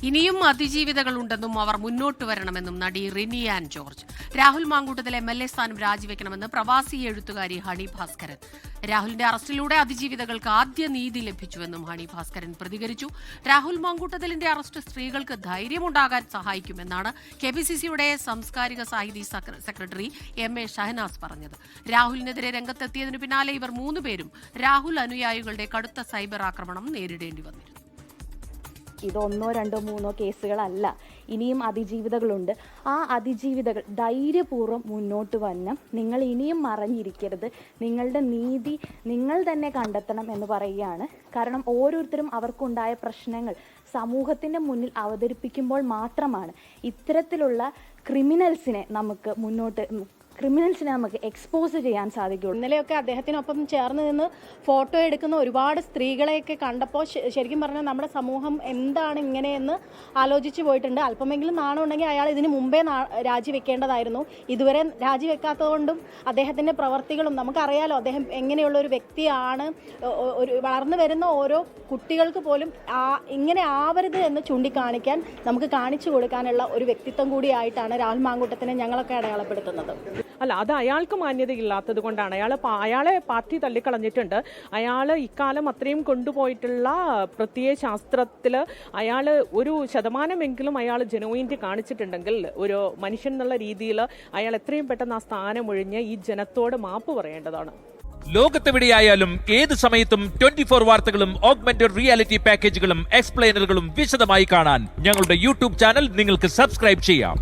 ഇനിയും അതിജീവിതകളുണ്ടെന്നും അവർ മുന്നോട്ട് വരണമെന്നും നടി റിനി ആൻ ജോർജ്. രാഹുൽ മാങ്കൂട്ടത്തിലെ MLA സ്ഥാനം രാജിവെക്കണമെന്ന് പ്രവാസി എഴുത്തുകാരി ഹണി ഭാസ്കരൻ. രാഹുലിന്റെ അറസ്റ്റിലൂടെ അതിജീവിതകൾക്ക് ആദ്യ നീതി ലഭിച്ചുവെന്നും ഹണി ഭാസ്കരൻ പ്രതികരിച്ചു. രാഹുൽ മാങ്കൂട്ടത്തിലിന്റെ അറസ്റ്റ് സ്ത്രീകൾക്ക് ധൈര്യമുണ്ടാകാൻ സഹായിക്കുമെന്നാണ് KPCCയുടെ സാംസ്കാരിക സാഹിതി സെക്രട്ടറി MA ഷഹനാസ് പറഞ്ഞത്. രാഹുലിനെതിരെ രംഗത്തെത്തിയതിനു പിന്നാലെ ഇവർ 3 പേരും രാഹുൽ അനുയായികളുടെ കടുത്ത സൈബർ ആക്രമണം നേരിടേണ്ടി വന്നിരുന്നു. ഇതൊന്നോ രണ്ടോ മൂന്നോ കേസുകളല്ല, ഇനിയും അതിജീവിതകളുണ്ട്. ആ അതിജീവിതകൾ ധൈര്യപൂർവ്വം മുന്നോട്ട് വരണം. നിങ്ങൾ ഇനിയും മറഞ്ഞിരിക്കരുത്, നിങ്ങളുടെ നീതി നിങ്ങൾ തന്നെ കണ്ടെത്തണം എന്ന് പറയുകയാണ്. കാരണം ഓരോരുത്തരും അവർക്കുണ്ടായ പ്രശ്നങ്ങൾ സമൂഹത്തിൻ്റെ മുന്നിൽ അവതരിപ്പിക്കുമ്പോൾ മാത്രമാണ് ഇത്തരത്തിലുള്ള ക്രിമിനൽസിനെ നമുക്ക് എക്സ്പോസ് ചെയ്യാൻ സാധിക്കുള്ളൂ. ഇന്നലെയൊക്കെ അദ്ദേഹത്തിനൊപ്പം ചേർന്ന് നിന്ന് ഫോട്ടോ എടുക്കുന്ന ഒരുപാട് സ്ത്രീകളെയൊക്കെ കണ്ടപ്പോൾ ശരിക്കും പറഞ്ഞാൽ നമ്മുടെ സമൂഹം എന്താണ് ഇങ്ങനെയെന്ന് ആലോചിച്ച് പോയിട്ടുണ്ട്. അല്പമെങ്കിലും നാണം ഉണ്ടെങ്കിൽ അയാൾ ഇതിന് മുമ്പേ രാജിവെക്കേണ്ടതായിരുന്നു. ഇതുവരെ രാജിവെക്കാത്തതുകൊണ്ടും അദ്ദേഹത്തിൻ്റെ പ്രവർത്തികളും നമുക്കറിയാലോ അദ്ദേഹം എങ്ങനെയുള്ള ഒരു വ്യക്തിയാണ്. വളർന്നു വരുന്ന ഓരോ കുട്ടികൾക്ക് പോലും ഇങ്ങനെ ആവരുത് എന്ന് ചൂണ്ടിക്കാണിക്കാൻ നമുക്ക് കാണിച്ചു കൊടുക്കാനുള്ള ഒരു വ്യക്തിത്വം കൂടിയായിട്ടാണ് രാഹുൽ മാങ്കൂട്ടത്തിനെ ഞങ്ങളൊക്കെ അടയാളപ്പെടുത്തുന്നത്. അല്ല, അത് അയാൾക്ക് മാന്യതയില്ലാത്തത് കൊണ്ടാണ്. അയാളെ പാർട്ടി തള്ളിക്കളഞ്ഞിട്ടുണ്ട്. അയാൾ ഇക്കാലം അത്രയും കൊണ്ടുപോയിട്ടുള്ള പ്രത്യയ ശാസ്ത്രത്തിൽ അയാൾ 1% അയാൾ ജെനുവിനിറ്റി കാണിച്ചിട്ടുണ്ടെങ്കിൽ ഒരു മനുഷ്യൻ എന്നുള്ള രീതിയിൽ അയാൾ എത്രയും പെട്ടെന്ന് ആ സ്ഥാനം ഒഴിഞ്ഞ് ഈ ജനത്തോട് മാപ്പ് പറയേണ്ടതാണ്. ലോകത്തെവിടെയായാലും ഏത് സമയത്തും 24 വാർത്തകളും ഓഗ്മെന്റഡ് റിയാലിറ്റി പാക്കേജുകളും എക്സ്പ്ലെയിനറുകളും വിശദമായി കാണാൻ ഞങ്ങളുടെ YouTube ചാനൽ നിങ്ങൾക്ക് സബ്സ്ക്രൈബ് ചെയ്യാം.